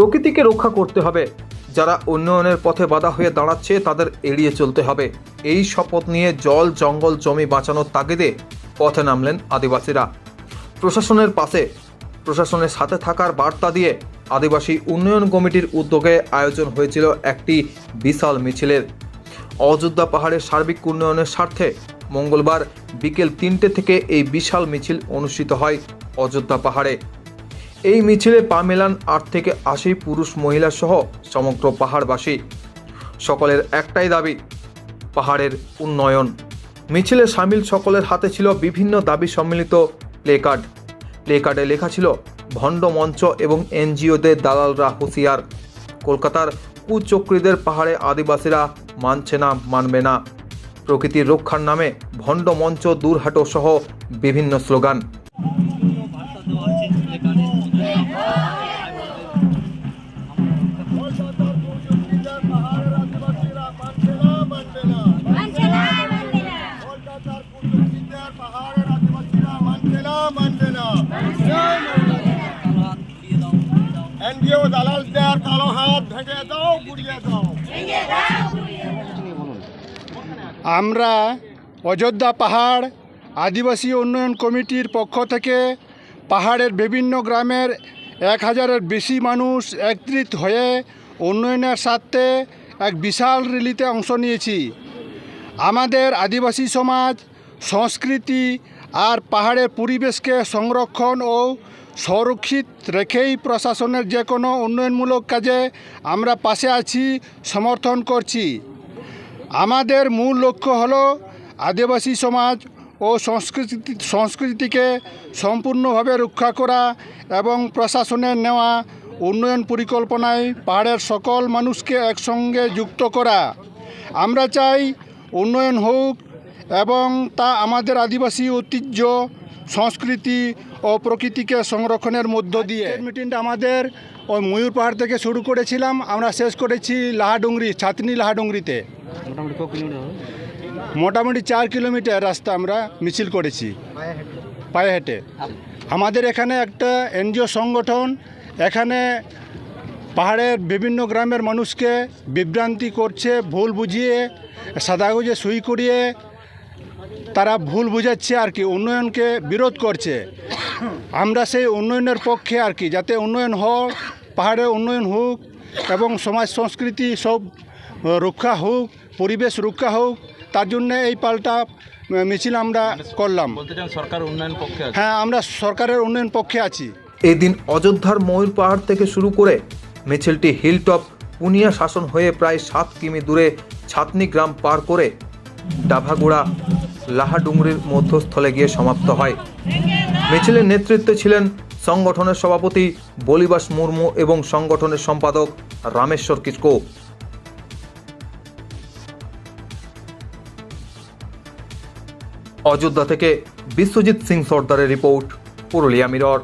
প্রকৃতিকে রক্ষা করতে হবে, যারা উন্নয়নের পথে বাধা হয়ে দাঁড়াচ্ছে তাদের এড়িয়ে চলতে হবে। এই শপথ নিয়ে জল, জঙ্গল, জমি বাঁচানোর তাগিদে পথে নামলেন আদিবাসীরা। প্রশাসনের পাশে, প্রশাসনের সাথে থাকার বার্তা দিয়ে আদিবাসী উন্নয়ন কমিটির উদ্যোগে আয়োজন হয়েছিল একটি বিশাল মিছিলের। অযোধ্যা পাহাড়ের সার্বিক উন্নয়নের স্বার্থে মঙ্গলবার বিকেল 3টে থেকে এই বিশাল মিছিল অনুষ্ঠিত হয় অযোধ্যা পাহাড়ে। এই মিছিলে পা মেলান 8 থেকে 80 পুরুষ মহিলা সহ সমগ্র পাহাড়বাসী। সকলের একটাই দাবি, পাহাড়ের উন্নয়ন। মিছিলে সামিল সকলের হাতে ছিল বিভিন্ন দাবি সম্মিলিত প্লেকার্ডে লেখা ছিল, ভণ্ড মঞ্চ এবং এনজিওদের দালালরা হুঁশিয়ার, কলকাতার কুচক্রীদের পাহাড়ে আদিবাসীরা মানছে না, মানবে না, প্রকৃতির রক্ষার নামে ভণ্ড মঞ্চ দূর হাটো সহ বিভিন্ন স্লোগান। এনজিও দালালদের কালো হাত ভেঙে দাও, গুড়িয়ে দাও। আমরা অযোধ্যা পাহাড় আদিবাসী উন্নয়ন কমিটির পক্ষ থেকে পাহাড়ের বিভিন্ন গ্রামের 1000-এর বেশি মানুষ একত্রিত হয়ে উন্নয়নের স্বার্থে এক বিশাল র্যালিতে অংশ নিয়েছি। আমাদের আদিবাসী সমাজ, সংস্কৃতি আর পাহাড়ের পরিবেশকে সংরক্ষণ ও সুরক্ষিত রেখেই প্রশাসনের যে কোনো উন্নয়নমূলক কাজে আমরা পাশে আছি, সমর্থন করছি। আমাদের মূল লক্ষ্য হলো আদিবাসী সমাজ ও সংস্কৃতিকে সম্পূর্ণভাবে রক্ষা করা এবং প্রশাসনের নেওয়া উন্নয়ন পরিকল্পনায় পাহাড়ের সকল মানুষকে একসঙ্গে যুক্ত করা। আমরা চাই উন্নয়ন হোক এবং তা আমাদের আদিবাসী ঐতিহ্য, সংস্কৃতি ও প্রকৃতিকে সংরক্ষণের মধ্য দিয়ে। মিটিংটা আমাদের ওই ময়ূর পাহাড় থেকে শুরু করেছিলাম, আমরা শেষ করেছি লাহাডুংরি, ছাতনি লাহাডুংরিতে। মোটামুটি 4 কিলোমিটার রাস্তা আমরা মিছিল করেছি পায়ে হেঁটে। আমাদের এখানে একটা এনজিও সংগঠন এখানে পাহাড়ের বিভিন্ন গ্রামের মানুষকে বিভ্রান্তি করছে, ভুল বুঝিয়ে সাদাগুজে সই করিয়ে তারা ভুল বুঝাচ্ছে আর কি, উন্নয়নকে বিরোধ করছে। আমরা সেই উন্নয়নের পক্ষে আর কি, যাতে উন্নয়ন হোক, পাহাড়ের উন্নয়ন হোক এবং সমাজ সংস্কৃতি সব রক্ষা হোক, পরিবেশ রক্ষা হোক, তার জন্য এই পাল্টা মিছিল আমরা করলাম। সরকার উন্নয়ন পক্ষে আছে? হ্যাঁ, আমরা সরকারের উন্নয়ন পক্ষে আছি। এই দিন অযোধ্যার ময়ূর পাহাড় থেকে শুরু করে মিছিলটি হিলটপ পুনিয়া শাসন হয়ে প্রায় 7 কিমি দূরে ছাতনি গ্রাম পার করে ডাভাগুড়া লাহাডুংরির মধ্যস্থলে গিয়ে সমাপ্ত হয়। মিছিলের নেতৃত্বে ছিলেন সংগঠনের সভাপতি বলিবাস মুর্মু এবং সংগঠনের সম্পাদক রামেশ্বর কিসকো। অযোধ্যা থেকে বিশ্বজিৎ সিং সর্দারের রিপোর্ট, পুরুলিয়া মিরর।